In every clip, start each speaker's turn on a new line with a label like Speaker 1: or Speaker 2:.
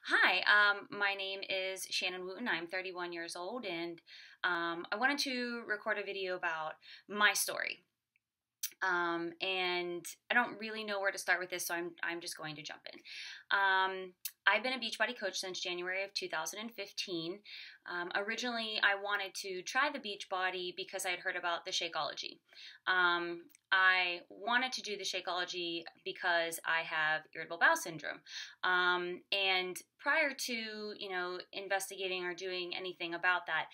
Speaker 1: Hi, my name is Shannon Wooten. I'm 31 years old, and I wanted to record a video about my story. And I don't really know where to start with this, so I'm just going to jump in. I've been a Beachbody coach since January of 2015. Originally, I wanted to try the Beachbody because I had heard about the Shakeology. I wanted to do the Shakeology because I have irritable bowel syndrome. And prior to, investigating or doing anything about that,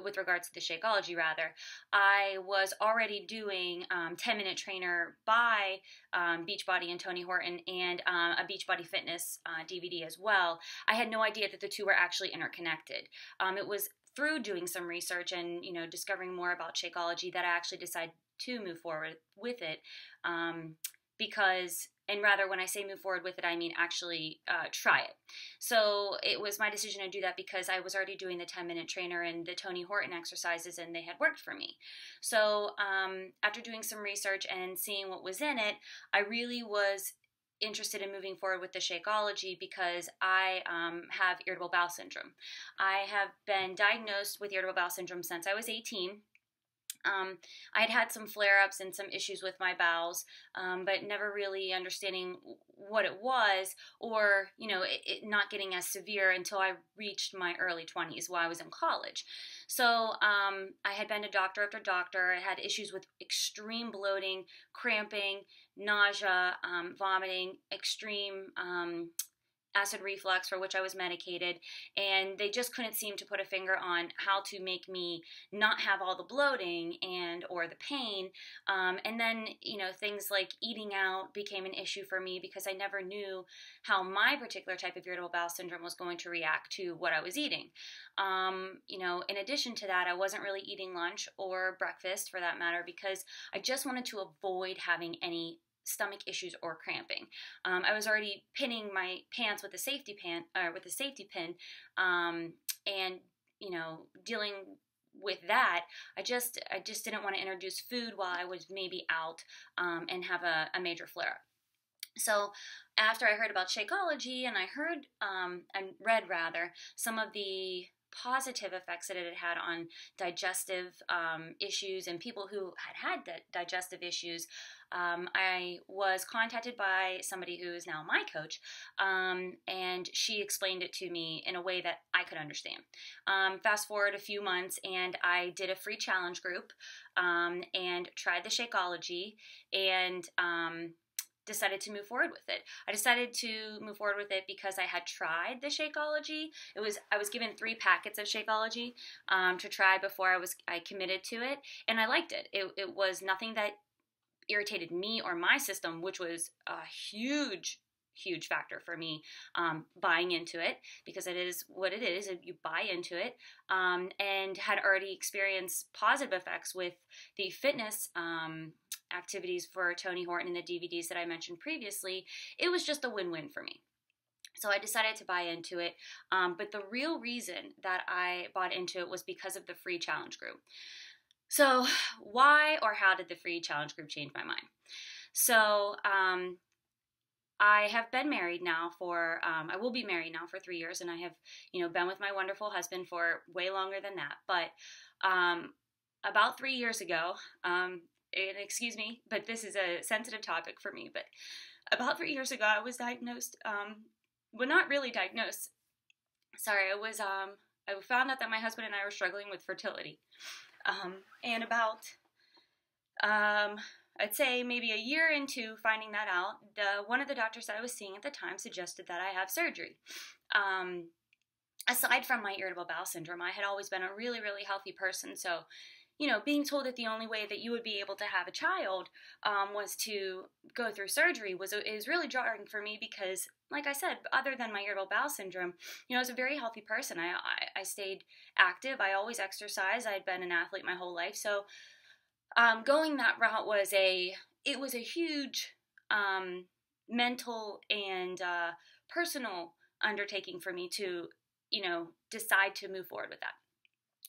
Speaker 1: with regards to the Shakeology rather, I was already doing 10-Minute Trainer by Beachbody and Tony Horton and a Beachbody Fitness DVD as well. I had no idea that the two were actually interconnected. It was through doing some research and discovering more about Shakeology that I actually decided to move forward with it because, and rather when I say move forward with it, I mean actually try it. So it was my decision to do that because I was already doing the 10-Minute Trainer and the Tony Horton exercises, and they had worked for me. So after doing some research and seeing what was in it, I really was interested in moving forward with the Shakeology because I have irritable bowel syndrome. I have been diagnosed with irritable bowel syndrome since I was 18. I had had some flare-ups and some issues with my bowels, but never really understanding what it was, or it not getting as severe until I reached my early 20s while I was in college. So I had been to doctor after doctor. I had issues with extreme bloating, cramping, nausea, vomiting, extreme acid reflux, for which I was medicated, and they just couldn't seem to put a finger on how to make me not have all the bloating and or the pain. And then things like eating out became an issue for me because I never knew how my particular type of irritable bowel syndrome was going to react to what I was eating. In addition to that, I wasn't really eating lunch or breakfast for that matter because I just wanted to avoid having any stomach issues or cramping. I was already pinning my pants with a safety pin, and dealing with that. I just didn't want to introduce food while I was maybe out and have a major flare up. So after I heard about Shakeology and I heard and read rather some of the positive effects that it had on digestive issues and people who had digestive issues, I was contacted by somebody who is now my coach, and she explained it to me in a way that I could understand. Fast forward a few months, and I did a free challenge group and tried the Shakeology, and decided to move forward with it. I decided to move forward with it because I had tried the Shakeology. I was given 3 packets of Shakeology to try before I committed to it, and I liked it. It was nothing that irritated me or my system, which was a huge factor for me buying into it, because it is what it is. You buy into it, and had already experienced positive effects with the fitness activities for Tony Horton and the DVDs that I mentioned previously. It was just a win-win for me. So I decided to buy into it, but the real reason that I bought into it was because of the free challenge group. So why or how did the free challenge group change my mind? So I have been married now for, I will be married now for 3 years, and I have, been with my wonderful husband for way longer than that. But about 3 years ago, and excuse me, but this is a sensitive topic for me, but about 3 years ago, I was diagnosed, well, not really diagnosed. Sorry, I found out that my husband and I were struggling with fertility. And about, I'd say maybe a year into finding that out, one of the doctors that I was seeing at the time suggested that I have surgery. Aside from my irritable bowel syndrome, I had always been a really, really healthy person, so being told that the only way that you would be able to have a child was to go through surgery is really jarring for me because, like I said, other than my irritable bowel syndrome, I was a very healthy person. I stayed active. I always exercised. I had been an athlete my whole life. So going that route was a huge mental and personal undertaking for me to, decide to move forward with that.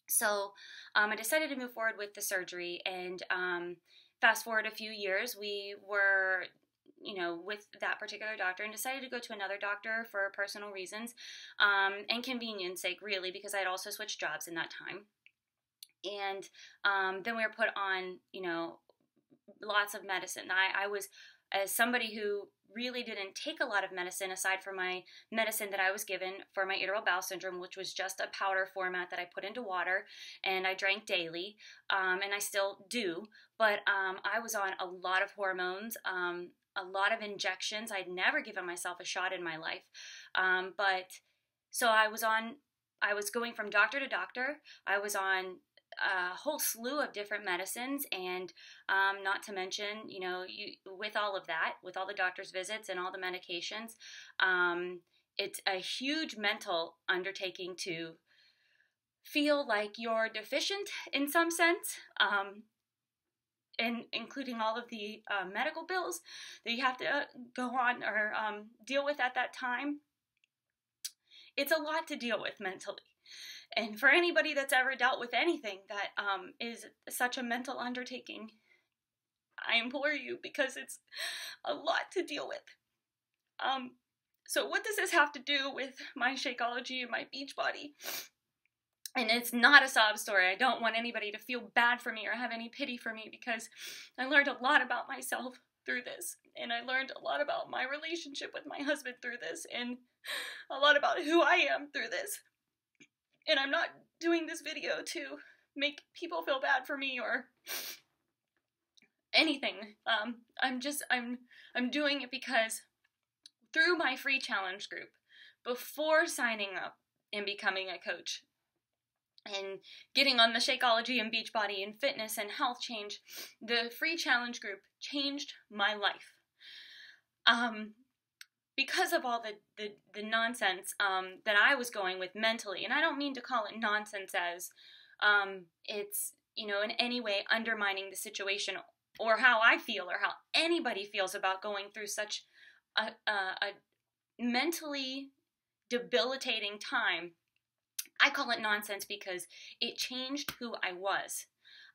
Speaker 1: So I decided to move forward with the surgery, and fast forward a few years, we were with that particular doctor, and decided to go to another doctor for personal reasons, and convenience sake, really, because I'd also switched jobs in that time. And then we were put on, lots of medicine. I was, as somebody who really didn't take a lot of medicine aside from my medicine that I was given for my irritable bowel syndrome, which was just a powder format that I put into water and I drank daily, and I still do, but I was on a lot of hormones, a lot of injections. I'd never given myself a shot in my life, but so I was going from doctor to doctor. I was on a whole slew of different medicines, and not to mention, with all of that, with all the doctor's visits and all the medications, it's a huge mental undertaking to feel like you're deficient in some sense, and including all of the medical bills that you have to go on or deal with at that time. It's a lot to deal with mentally. And for anybody that's ever dealt with anything that is such a mental undertaking, I implore you, because it's a lot to deal with. So what does this have to do with my Shakeology and my Beachbody? And it's not a sob story. I don't want anybody to feel bad for me or have any pity for me, because I learned a lot about myself through this. And I learned a lot about my relationship with my husband through this, and a lot about who I am through this. And I'm not doing this video to make people feel bad for me or anything. I'm doing it because through my free challenge group, before signing up and becoming a coach and getting on the Shakeology and Beachbody and fitness and health change, the free challenge group changed my life. Because of all the nonsense that I was going with mentally. And I don't mean to call it nonsense as it's, in any way undermining the situation or how I feel or how anybody feels about going through such a mentally debilitating time. I call it nonsense because it changed who I was.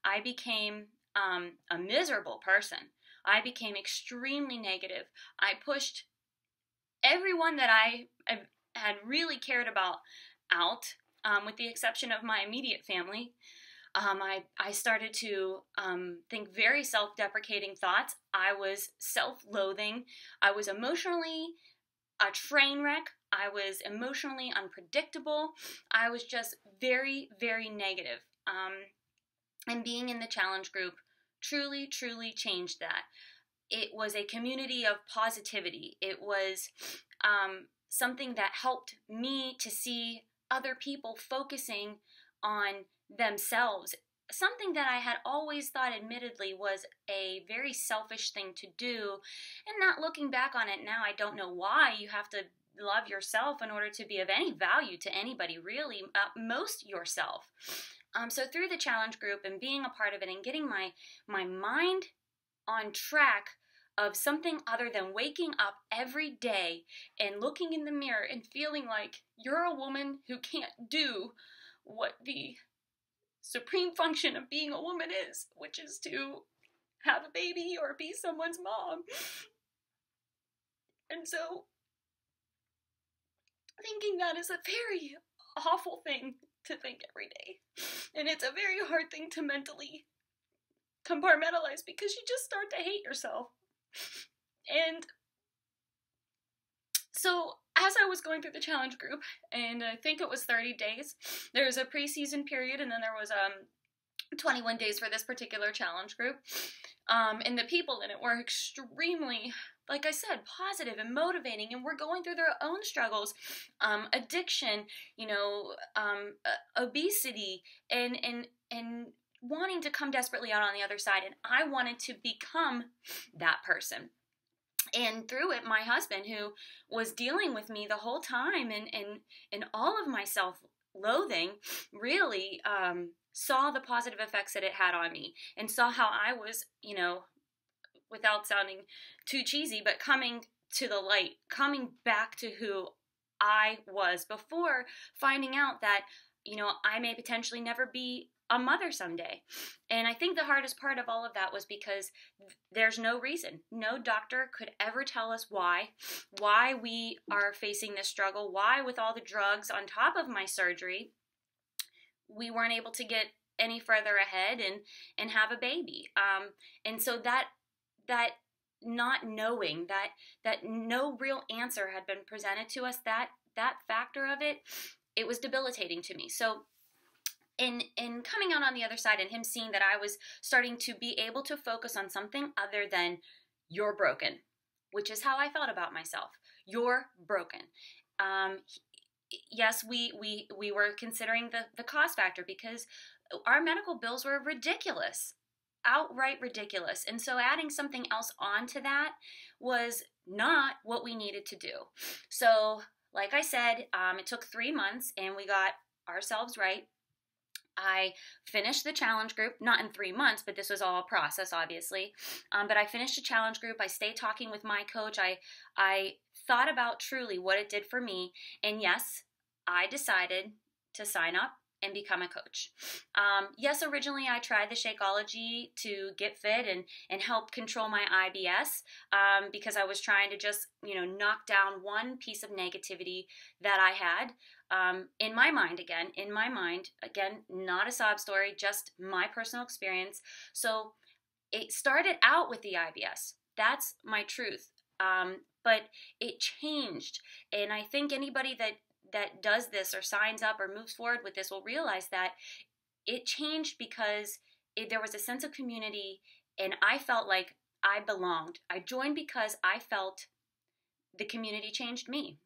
Speaker 1: I became a miserable person. I became extremely negative. I pushed everyone that I had really cared about out, with the exception of my immediate family. I started to think very self-deprecating thoughts. I was self-loathing. I was emotionally a train wreck. I was emotionally unpredictable. I was just very, very negative. And being in the challenge group truly, truly changed that. It was a community of positivity. It was something that helped me to see other people focusing on themselves. Something that I had always thought, admittedly, was a very selfish thing to do. And not looking back on it now, I don't know why you have to love yourself in order to be of any value to anybody, really, most yourself. So through the challenge group and being a part of it and getting my mind on track of something other than waking up every day and looking in the mirror and feeling like you're a woman who can't do what the supreme function of being a woman is, which is to have a baby or be someone's mom. And so thinking that is a very awful thing to think every day. And it's a very hard thing to mentally compartmentalize, because you just start to hate yourself. And so as I was going through the challenge group, and I think it was 30 days, there was a preseason period, and then there was 21 days for this particular challenge group. And the people in it were extremely, like I said, positive and motivating, and we're going through their own struggles, addiction, obesity, and wanting to come desperately out on the other side. And I wanted to become that person. And through it, my husband, who was dealing with me the whole time and all of my self-loathing, really saw the positive effects that it had on me, and saw how I was, without sounding too cheesy, but coming to the light, coming back to who I was before finding out that, I may potentially never be a mother someday. And I think the hardest part of all of that was because there's no reason. No doctor could ever tell us why we are facing this struggle, why with all the drugs on top of my surgery, we weren't able to get any further ahead and have a baby. And so that not knowing, that no real answer had been presented to us, that factor of it was debilitating to me. So in coming out on the other side and him seeing that I was starting to be able to focus on something other than you're broken, which is how I felt about myself. You're broken. Yes, we were considering the cost factor because our medical bills were ridiculous, outright ridiculous. And so adding something else onto that was not what we needed to do. So like I said, it took 3 months and we got ourselves right. I finished the challenge group, not in 3 months, but this was all a process, obviously. But I finished the challenge group. I stayed talking with my coach. I thought about truly what it did for me. And yes, I decided to sign up and become a coach. Yes, originally I tried the Shakeology to get fit and help control my IBS because I was trying to just, knock down one piece of negativity that I had. In my mind, not a sob story, just my personal experience. So it started out with the IBS. That's my truth. But it changed. And I think anybody that does this or signs up or moves forward with this will realize that it changed because there was a sense of community and I felt like I belonged. I joined because I felt the community changed me,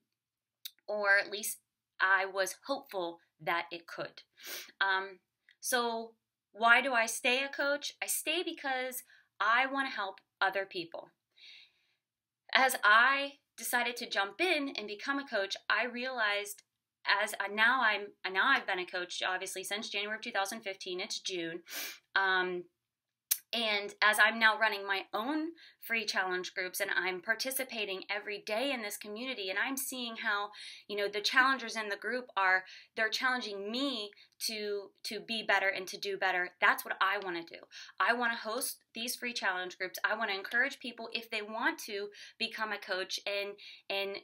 Speaker 1: or at least I was hopeful that it could. So why do I stay a coach? I stay because I want to help other people. As I decided to jump in and become a coach, I realized now I've been a coach obviously since January of 2015. It's June. And as I'm now running my own free challenge groups and I'm participating every day in this community and I'm seeing how, the challengers in the group they're challenging me to be better and to do better. That's what I want to do. I want to host these free challenge groups. I want to encourage people if they want to become a coach and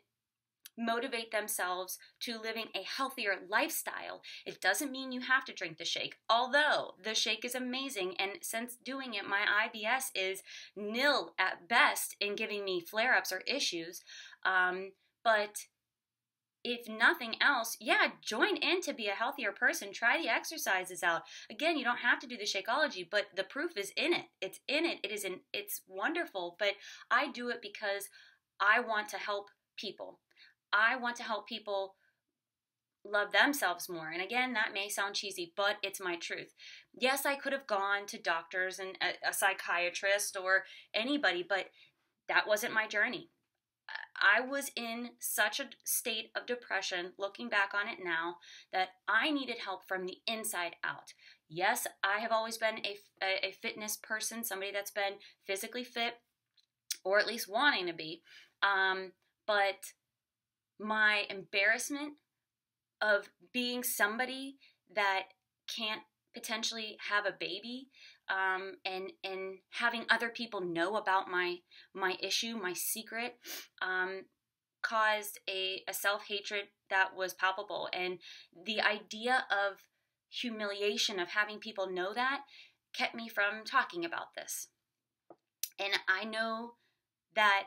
Speaker 1: motivate themselves to living a healthier lifestyle. It doesn't mean you have to drink the shake, although the shake is amazing, and since doing it, my IBS is nil at best in giving me flare-ups or issues. But if nothing else, join in to be a healthier person. Try the exercises out. Again, you don't have to do the Shakeology, but the proof is in it. It's in it. It's wonderful, but I do it because I want to help people. I want to help people love themselves more. And again, that may sound cheesy, but it's my truth. Yes, I could have gone to doctors and a psychiatrist or anybody, but that wasn't my journey. I was in such a state of depression, looking back on it now, that I needed help from the inside out. Yes, I have always been a fitness person, somebody that's been physically fit, or at least wanting to be, but my embarrassment of being somebody that can't potentially have a baby, and having other people know about my issue, my secret, caused a self-hatred that was palpable. And the idea of humiliation of having people know that kept me from talking about this. And I know that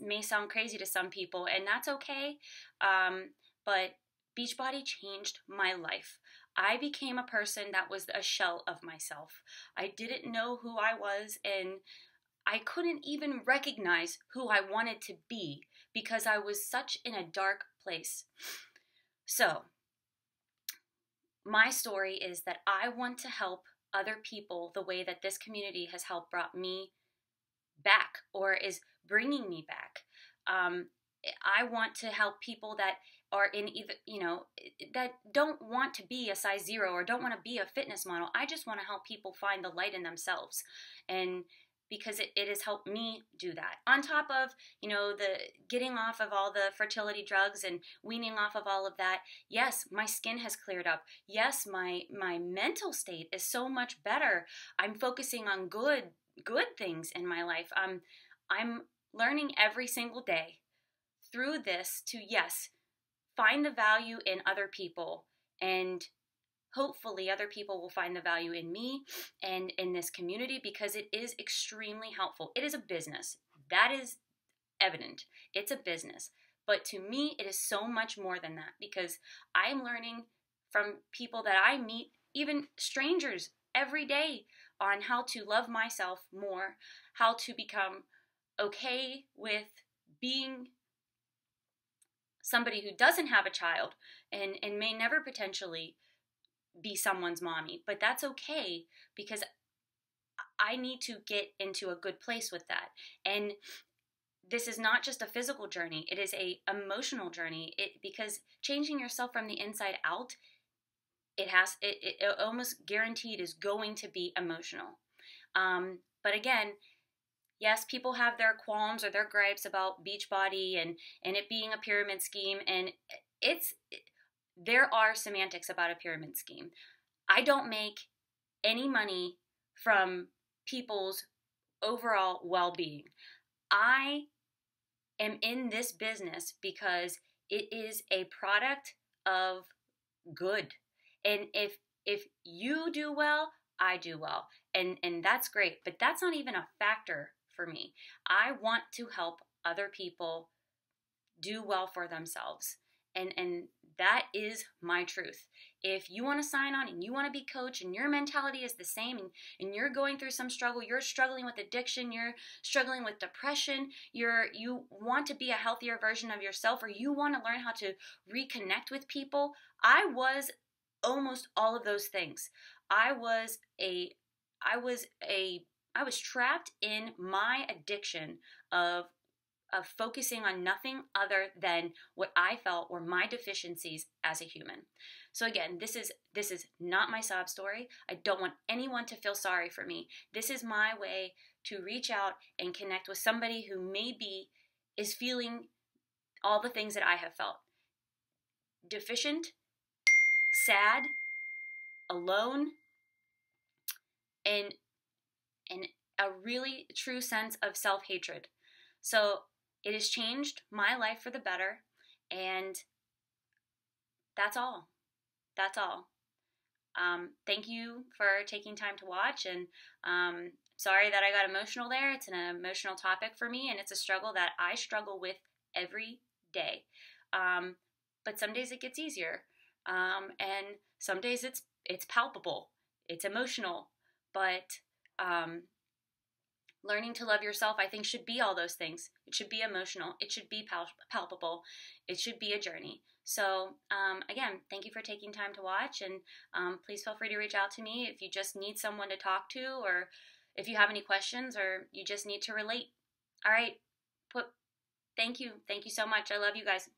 Speaker 1: may sound crazy to some people, and that's okay, but Beachbody changed my life. I became a person that was a shell of myself. I didn't know who I was, and I couldn't even recognize who I wanted to be because I was such in a dark place. So, my story is that I want to help other people the way that this community has helped brought me back, or is bringing me back. I want to help people that are in either, that don't want to be a size 0 or don't want to be a fitness model. I just want to help people find the light in themselves. And because it has helped me do that. On top of, the getting off of all the fertility drugs and weaning off of all of that, yes, my skin has cleared up. Yes, my mental state is so much better. I'm focusing on good things in my life. I'm learning every single day through this to, yes, find the value in other people, and hopefully other people will find the value in me and in this community, because it is extremely helpful. It is a business. That is evident. It's a business. But to me, it is so much more than that, because I am learning from people that I meet, even strangers, every day, on how to love myself more, how to become okay with being somebody who doesn't have a child and may never potentially be someone's mommy. But that's okay, because I need to get into a good place with that. And this is not just a physical journey, it is a emotional journey. Because changing yourself from the inside out, it almost guaranteed is going to be emotional. But again, yes, people have their qualms or their gripes about Beachbody and it being a pyramid scheme, and there are semantics about a pyramid scheme. I don't make any money from people's overall well-being. I am in this business because it is a product of good. And if you do well, I do well. And that's great. But that's not even a factor for me. I want to help other people do well for themselves. And that is my truth. If you want to sign on and you want to be coached and your mentality is the same, and you're going through some struggle, you're struggling with addiction, you're struggling with depression, you want to be a healthier version of yourself, or you want to learn how to reconnect with people. I was almost all of those things. I was trapped in my addiction of focusing on nothing other than what I felt were my deficiencies as a human. So again, this is not my sob story. I don't want anyone to feel sorry for me. This is my way to reach out and connect with somebody who maybe is feeling all the things that I have felt. Deficient, sad, alone, and a really true sense of self-hatred. So it has changed my life for the better, and that's all. That's all. Thank you for taking time to watch, and sorry that I got emotional there. It's an emotional topic for me, and it's a struggle that I struggle with every day. But some days it gets easier, and some days it's palpable, it's emotional, but learning to love yourself, I think, should be all those things. It should be emotional. It should be palpable. It should be a journey. So, again, thank you for taking time to watch, and please feel free to reach out to me if you just need someone to talk to, or if you have any questions, or you just need to relate. All right. Thank you. Thank you so much. I love you guys.